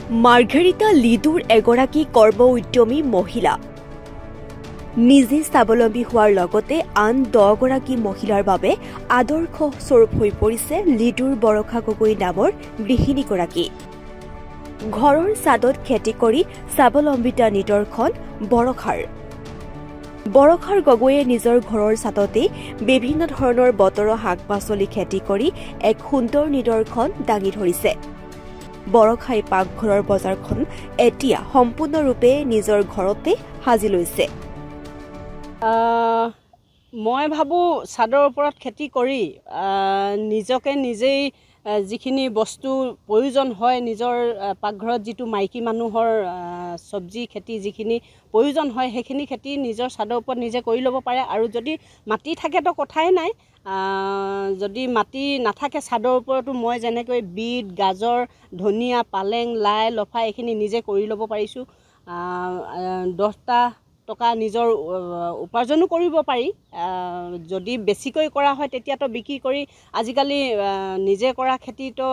মাৰ্ঘেৰিটা লিডুৰ এগৰাকী কৰ্ম উদ্যমী মহিলা নিজে স্বাৱলম্বী হোৱাৰ লগতে আন 10 গৰাকী মহিলাৰ বাবে আদৰ্শ স্বৰূপ হৈ পৰিছে লিডুৰ বৰষা গগৈ নামৰ গৃহিণীগৰাকী। ঘৰৰ ছাদত খেতি কৰি স্বাৱলম্বিতা নিদৰ্শন বৰষাৰ গগৈয়ে নিজৰ ঘৰৰ ছাদতে বিভিন্ন ধৰণৰ বতৰৰ শাক-পাচলি খেতি কৰি এক সুন্দৰ নিদৰ্শন দাঙি ধৰিছে। বৰষাই পাকঘৰৰ বজাৰখন এতিয়া সম্পূৰ্ণৰূপে নিজৰ ঘৰতে সাজি লৈছে। মই ভাবোঁ ছাদৰ ওপৰত খেতি কৰি নিজকে নিজেই যিখিনি বস্তু প্ৰয়োজন হয় নিজৰ পাকঘৰত যিটো মাইকী মানুহৰ চব্জি খেতি যিখিনি প্ৰয়োজন হয় সেইখিনি খেতি নিজৰ ছাদৰ ওপৰত নিজে কৰি ল'ব পাৰে। আৰু যদি মাটি থাকেতো কথাই নাই, যদি মাটি নাথাকে ছাদৰ ওপৰতো মই যেনেকৈ বিট, গাজৰ, ধনিয়া, পালেং, লাই, লফা এইখিনি নিজে কৰি ল'ব পাৰিছোঁ। 10টা টকা নিজৰ উপাৰ্জনো কৰিব পাৰি। যদি বেছিকৈ কৰা হয় তেতিয়াতো বিক্ৰী কৰি আজিকালি নিজে কৰা খেতিটো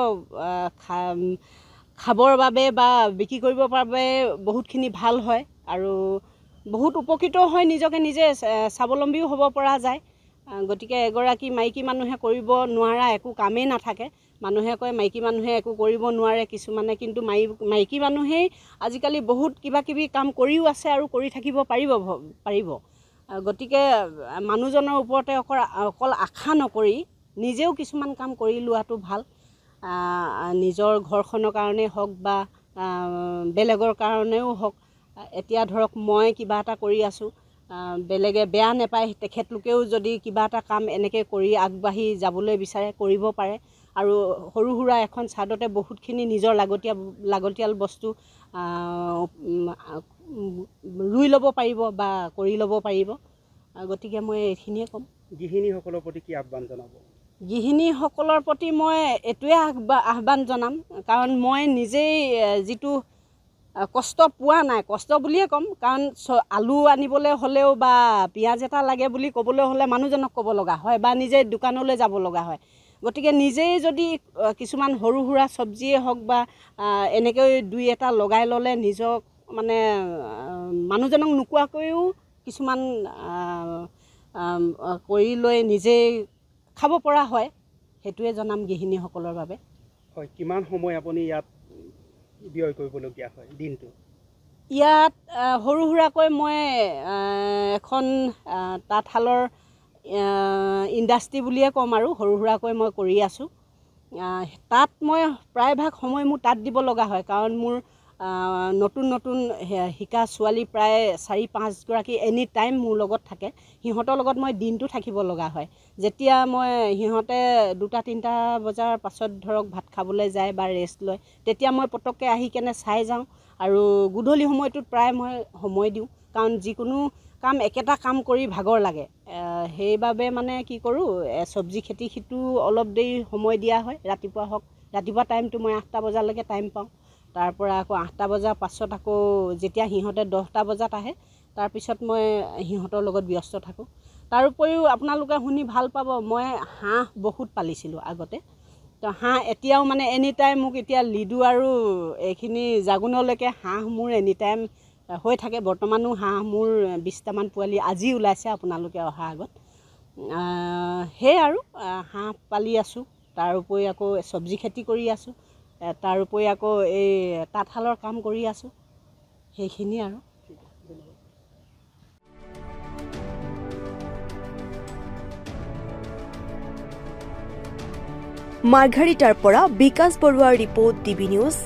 খাবৰ বাবে বা বিক্ৰী কৰিবৰ বাবে বহুতখিনি ভাল হয় আৰু বহুত উপকৃত হয়, নিজকে নিজে স্বাৱলম্বীও হ'ব পৰা যায়। গতিকে এগৰাকী মাইকী মানুহে কৰিব নোৱাৰা একো কামেই নাথাকে। মানুহে কয় মাইকী মানুহে একো কৰিব নোৱাৰে কিছুমানে, কিন্তু মাইকী মানুহেই আজিকালি বহুত কিবাকিবি কাম কৰিও আছে আৰু কৰি থাকিব পাৰিব। গতিকে মানুহজনৰ ওপৰতে অকল আশা নকৰি নিজেও কিছুমান কাম কৰি লোৱাটো ভাল। নিজৰ ঘৰখনৰ কাৰণেই হওক বা বেলেগৰ কাৰণেও হওক। এতিয়া ধৰক মই কিবা এটা কৰি আছোঁ, বেলেগে বেয়া নাপায়, তেখেতলোকেও যদি কিবা এটা কাম এনেকৈ কৰি আগবাঢ়ি যাবলৈ বিচাৰে কৰিব পাৰে। আৰু সৰু সুৰা এখন ছাদতে বহুতখিনি নিজৰ লাগতিয়াল বস্তু ৰুই ল'ব পাৰিব বা কৰি ল'ব পাৰিব। গতিকে মই এইখিনিয়ে ক'ম। গৃহিণীসকলৰ প্ৰতি কি আহ্বান জনাব? গৃহিণীসকলৰ প্ৰতি মই এইটোৱে আহ্বান জনাম, কাৰণ মই নিজেই যিটো কষ্ট পোৱা নাই, কষ্ট বুলিয়ে ক'ম, কাৰণ আলু আনিবলৈ হ'লেও বা পিঁয়াজ এটা লাগে বুলি ক'বলৈ হ'লে মানুহজনক ক'ব লগা হয় বা নিজে দোকানলৈ যাব লগা হয়। গতিকে নিজেই যদি কিছুমান সৰু সুৰা চব্জিয়ে হওক বা এনেকৈ 2-এটা লগাই ল'লে নিজক মানে মানুহজনক নোকোৱাকৈও কিছুমান কৰি লৈ নিজেই খাব পৰা হয়। সেইটোৱে জনাম গৃহিণীসকলৰ বাবে। হয়, কিমান সময় আপুনি ইয়াত ব্যয় কৰিবলগীয়া হয় দিনটো? ইয়াত সৰু সুৰাকৈ মই এখন তাঁতশালৰ ইণ্ডাষ্ট্ৰি বুলিয়ে ক'ম আৰু সৰু সুৰাকৈ মই কৰি আছোঁ। তাত মই প্ৰায়ভাগ সময় মোৰ তাত দিব লগা হয়, কাৰণ মোৰ নতুন শিকা ছোৱালী প্ৰায় 4-5 গৰাকী এনি টাইম মোৰ লগত থাকে। সিহঁতৰ লগত মই দিনটো থাকিব লগা হয়। যেতিয়া মই সিহঁতে 2-3টা বজাৰ পাছত ধৰক ভাত খাবলৈ যায় বা ৰেষ্ট লয়, তেতিয়া মই পটককৈ আহি কেনে চাই যাওঁ আৰু গধূলি সময়টোত প্ৰায় মই সময় দিওঁ, কাৰণ যিকোনো কাম একেটা কাম কৰি ভাগৰ লাগে। সেইবাবে মানে কি কৰোঁ, চব্জি খেতি সিটো অলপ দেৰি সময় দিয়া হয়। ৰাতিপুৱা টাইমটো মই 8টা বজালৈকে টাইম পাওঁ। তাৰপৰা আকৌ 8টা বজাৰ পাছত আকৌ যেতিয়া সিহঁতে 10টা বজাত আহে, তাৰপিছত মই সিহঁতৰ লগত ব্যস্ত থাকোঁ। তাৰ উপৰিও আপোনালোকে শুনি ভাল পাব, মই হাঁহ বহুত পালিছিলোঁ আগতে। তো হাঁহ এতিয়াও মানে এনি টাইম মোক এতিয়া লিডু আৰু এইখিনি জাগুনলৈকে হাঁহ মোৰ এনি টাইম হৈ থাকে। বৰ্তমানো হাঁহ মোৰ 20টামান পোৱালি আজি ওলাইছে আপোনালোকে অহাৰ আগত। সেয়ে আৰু হাঁহ পালি আছোঁ। তাৰ উপৰি আকৌ চব্জি খেতি কৰি আছোঁ। তাৰ উপৰি আকৌ এই তাঁতশালৰ কাম কৰি আছোঁ। সেইখিনি আৰু। মাৰ্ঘেৰিটাৰ পৰা বিকাশ বৰুৱাৰ ৰিপৰ্ট, DB নিউজ।